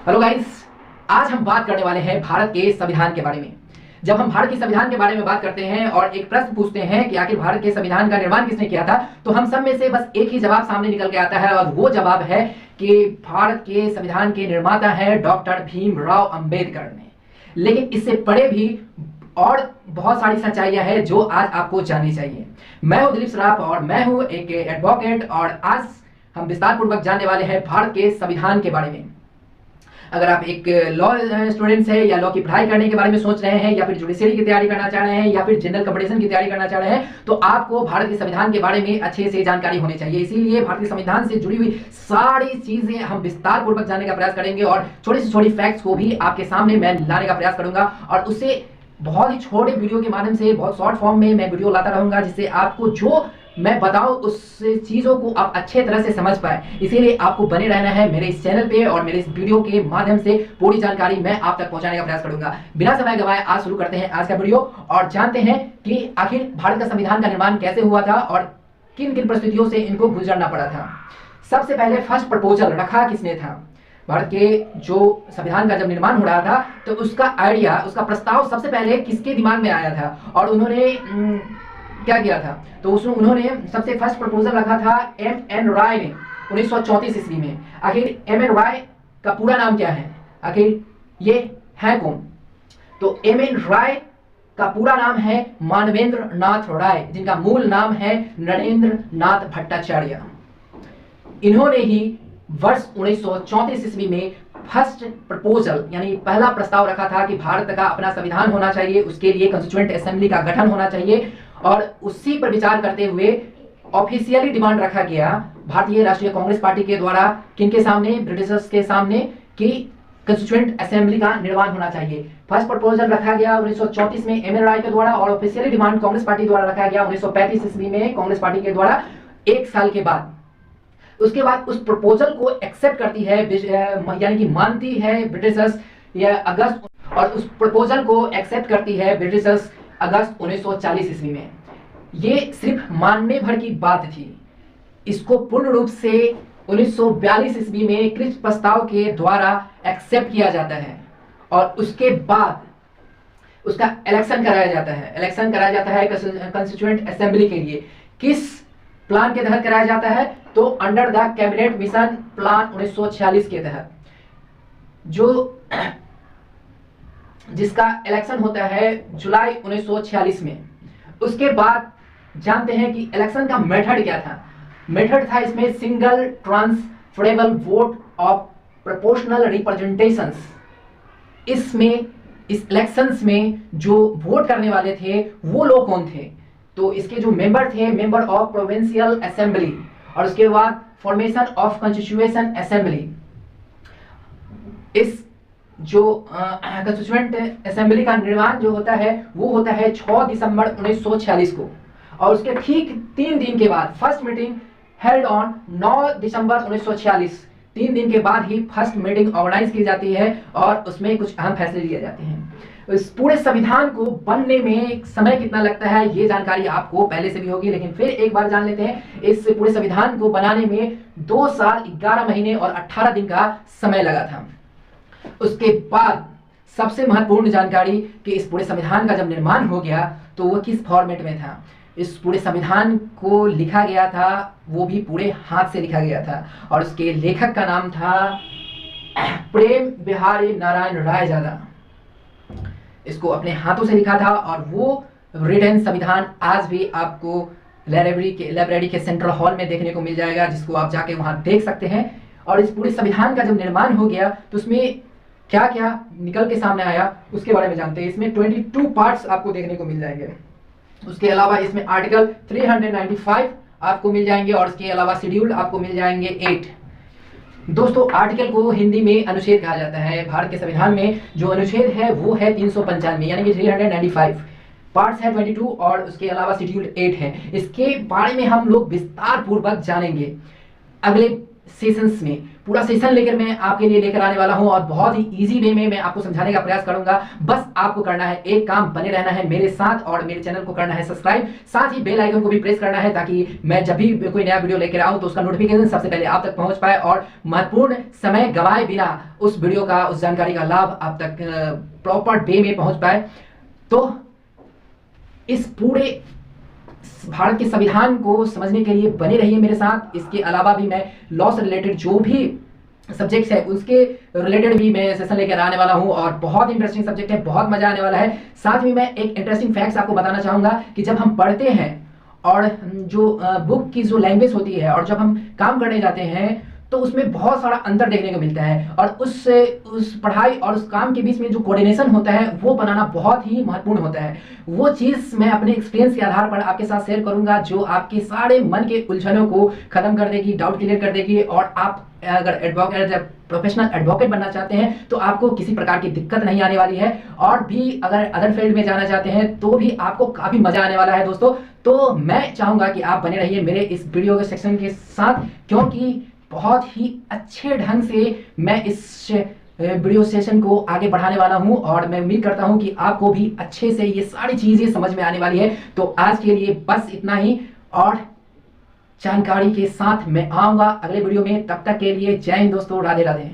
Hello guys, आज हम बात करने वाले हैं भारत के संविधान के बारे में। जब हम भारत के संविधान के बारे में बात करते हैं और एक प्रश्न पूछते हैं कि आखिर भारत के संविधान का निर्माण किसने किया था, तो हम सब में से बस एक ही जवाब सामने निकल के आता है और वो जवाब है कि भारत के संविधान के निर्माता हैं डॉक्टर भीमराव अंबेडकर ने। लेकिन इससे परे भी और बहुत सारी सच्चाइयां हैं जो आज आपको जाननी चाहिए। मैं हूं दिलीप सराफ और मैं हूं एक एडवोकेट और आज हम विस्तार पूर्वक जानने वाले हैं भारत के संविधान के बारे में। अगर आप एक लॉ स्टूडेंट्स हैं या लॉ की पढ़ाई करने के बारे में सोच रहे हैं या फिर जुडिशरी की तैयारी करना चाह रहे हैं या फिर जनरल कंपटीशन की तैयारी करना चाह रहे हैं, तो आपको भारत के संविधान के बारे में अच्छे से जानकारी होनी चाहिए। इसीलिए भारतीय संविधान से जुड़ी हुई सारी चीजें हम विस्तार पूर्वक जानने का प्रयास करेंगे और छोटी से छोटी फैक्ट्स को भी आपके सामने मैं लाने का प्रयास करूंगा और उससे बहुत ही छोटे वीडियो के माध्यम से बहुत शॉर्ट फॉर्म में मैं वीडियो लाता रहूंगा, जिससे आपको जो मैं बताऊं उस चीजों को आप अच्छे तरह से समझ पाए। इसीलिए आपको बने रहना है मेरे इस चैनल पे और मेरे इस वीडियो के माध्यम से पूरी जानकारी मैं आप तक पहुंचाने का प्रयास करूंगा। बिना समय गवाए आज शुरू करते हैं आज का वीडियो और जानते हैं कि आखिर भारत का संविधान का निर्माण कैसे हुआ था और किन किन परिस्थितियों से इनको गुजरना पड़ा था। सबसे पहले फर्स्ट प्रपोजल रखा किसने था? भारत के जो संविधान का जब निर्माण हो रहा था तो उसका आइडिया, उसका प्रस्ताव सबसे पहले किसके दिमाग में आया था और उन्होंने क्या किया था? तो उन्होंने सबसे फर्स्ट प्रपोजल रखा था एम.एन. राय ने 1934 ईस्वी में। आखिर एम.एन. राय का पूरा नाम क्या है? आखिर ये है कौन? तो एम.एन. राय का पूरा नाम है मानवेंद्र नाथ राय, जिनका मूल नाम है नरेंद्र नाथ भट्टाचार्य। इन्होंने ही वर्ष 1934 ईस्वी में फर्स्ट प्रपोजल यानी पहला प्रस्ताव रखा था कि भारत का अपना संविधान होना चाहिए, उसके लिए कॉन्स्टिट्यूएंट असेंबली का गठन होना चाहिए और उसी पर विचार करते हुए ऑफिशियली डिमांड रखा गया भारतीय राष्ट्रीय कांग्रेस पार्टी के द्वारा किनके सामने? ब्रिटिशर्स के सामने, कि कॉन्स्टिट्यूएंट असेंबली का निर्माण होना चाहिए। फर्स्ट प्रपोजल रखा गया 1934 में एम.एन. राय के द्वारा और ऑफिशियली डिमांड कांग्रेस पार्टी द्वारा रखा गया 1935 ईस्वी में कांग्रेस पार्टी के द्वारा। एक साल के बाद उसके बाद उस प्रपोजल को एक्सेप्ट करती है यानी कि मानती है ब्रिटिशर्स या अगस्त, और उस प्रपोजल को एक्सेप्ट करती है ब्रिटिशर्स अगस्त 1940 ईस्वी में। ये सिर्फ मानने भर की बात थी। इसको पूर्ण रूप से 1942 ईस्वी में क्रिच प्रस्ताव के द्वारा एक्सेप्ट किया जाता है और उसके बाद उसका इलेक्शन कराया जाता है कॉन्स्टिट्यूएंट असेंबली के लिए। किस प्लान के तहत कराया जाता है? तो under the cabinet mission plan 1946 के तहत, जो जिसका इलेक्शन होता है जुलाई 1946 में। उसके बाद जानते हैं कि इलेक्शन का मेथड क्या था। मेथड था इसमें single transferable vote of proportional representations. इसमें इस इलेक्शंस में जो वोट करने वाले थे वो लोग कौन थे? तो इसके जो मेंबर थे, मेंबर ऑफ प्रोविंशियल असेंबली, और उसके बाद फॉर्मेशन ऑफ कॉन्स्टिट्यूशन असेंबली। इस जो कॉन्स्टिट्यूएंट असेंबली का निर्माण जो होता है वो होता है 6 दिसंबर 1946 को, और उसके ठीक 3 दिन के बाद फर्स्ट मीटिंग हेल्ड ऑन 9 दिसंबर 1946। 3 दिन के बाद ही फर्स्ट मीटिंग ऑर्गेनाइज की जाती है और उसमें कुछ अहम फैसले लिए जाते हैं। इस पूरे संविधान को बनने में समय कितना लगता है ये जानकारी आपको पहले से भी होगी, लेकिन फिर एक बार जान लेते हैं। इस पूरे संविधान को बनाने में 2 साल 11 महीने और 18 दिन का समय लगा था। उसके बाद सबसे महत्वपूर्ण जानकारी कि इस पूरे संविधान का जब निर्माण हो गया तो वो किस फॉर्मेट में था। इस पूरे संविधान को लिखा गया था, वो भी पूरे हाथ से लिखा गया था, और उसके लेखक का नाम था प्रेम बिहारी नारायण रायजादा। इसको अपने हाथों से लिखा था और वो रिटन संविधान आज भी आपको लाइब्रेरी के सेंट्रल हॉल में देखने को मिल जाएगा, जिसको आप जाके वहां देख सकते हैं। और इस पूरे संविधान का जब निर्माण हो गया तो उसमें क्या क्या निकल के सामने आया उसके बारे में जानते हैं। इसमें 22 पार्ट्स आपको देखने को मिल जाएंगे। उसके अलावा इसमें आर्टिकल 395 आपको मिल जाएंगे और इसके अलावा शेड्यूल आपको मिल जाएंगे 8। दोस्तों, आर्टिकल को हिंदी में अनुच्छेद कहा जाता है। भारत के संविधान में जो अनुच्छेद है वो है 395 यानी कि 395। पार्ट्स है 22 और उसके अलावा शेड्यूल 8 है। इसके बारे में हम लोग विस्तार पूर्वक जानेंगे अगले सेशंस में। पूरा सेशन लेकर मैं आपके लिए लेकर आने वाला हूं और बहुत ही इजी वे में मैं आपको समझाने का प्रयास करूंगा। बस आपको करना है एक काम, बने रहना है मेरे साथ और मेरे चैनल को करना है सब्सक्राइब, साथ ही बेल आइकन को भी प्रेस करना है ताकि मैं जब भी कोई नया वीडियो लेकर आऊं तो उसका नोटिफिकेशन सबसे पहले आप तक पहुंच पाए और महत्वपूर्ण समय गवाए बिना उस वीडियो का, उस जानकारी का लाभ आप तक प्रॉपर वे में पहुंच पाए। तो इस पूरे भारत के संविधान को समझने के लिए बने रहिए मेरे साथ। इसके अलावा भी मैं लॉ से रिलेटेड जो भी सब्जेक्ट्स है उसके रिलेटेड भी मैं सेशन लेकर आने वाला हूं और बहुत इंटरेस्टिंग सब्जेक्ट है, बहुत मजा आने वाला है। साथ में मैं एक इंटरेस्टिंग फैक्ट्स आपको बताना चाहूंगा कि जब हम पढ़ते हैं और जो बुक की जो लैंग्वेज होती है और जब हम काम करने जाते हैं तो उसमें बहुत सारा अंतर देखने को मिलता है और उस पढ़ाई और उस काम के बीच में जो कोऑर्डिनेशन होता है वो बनाना बहुत ही महत्वपूर्ण होता है। वो चीज़ मैं अपने एक्सपीरियंस के आधार पर आपके साथ शेयर करूंगा जो आपके सारे मन के उलझनों को खत्म कर देगी, डाउट क्लियर कर देगी। और आप अगर एडवोकेट, प्रोफेशनल एडवोकेट बनना चाहते हैं तो आपको किसी प्रकार की दिक्कत नहीं आने वाली है और भी अगर अदर फील्ड में जाना चाहते हैं तो भी आपको काफ़ी मजा आने वाला है दोस्तों। तो मैं चाहूँगा कि आप बने रहिए मेरे इस वीडियो के सेक्शन के साथ, क्योंकि बहुत ही अच्छे ढंग से मैं इस वीडियो सेशन को आगे बढ़ाने वाला हूं और मैं उम्मीद करता हूं कि आपको भी अच्छे से ये सारी चीजें समझ में आने वाली है। तो आज के लिए बस इतना ही और जानकारी के साथ मैं आऊंगा अगले वीडियो में। तब तक के लिए जय हिंद दोस्तों, राधे राधे।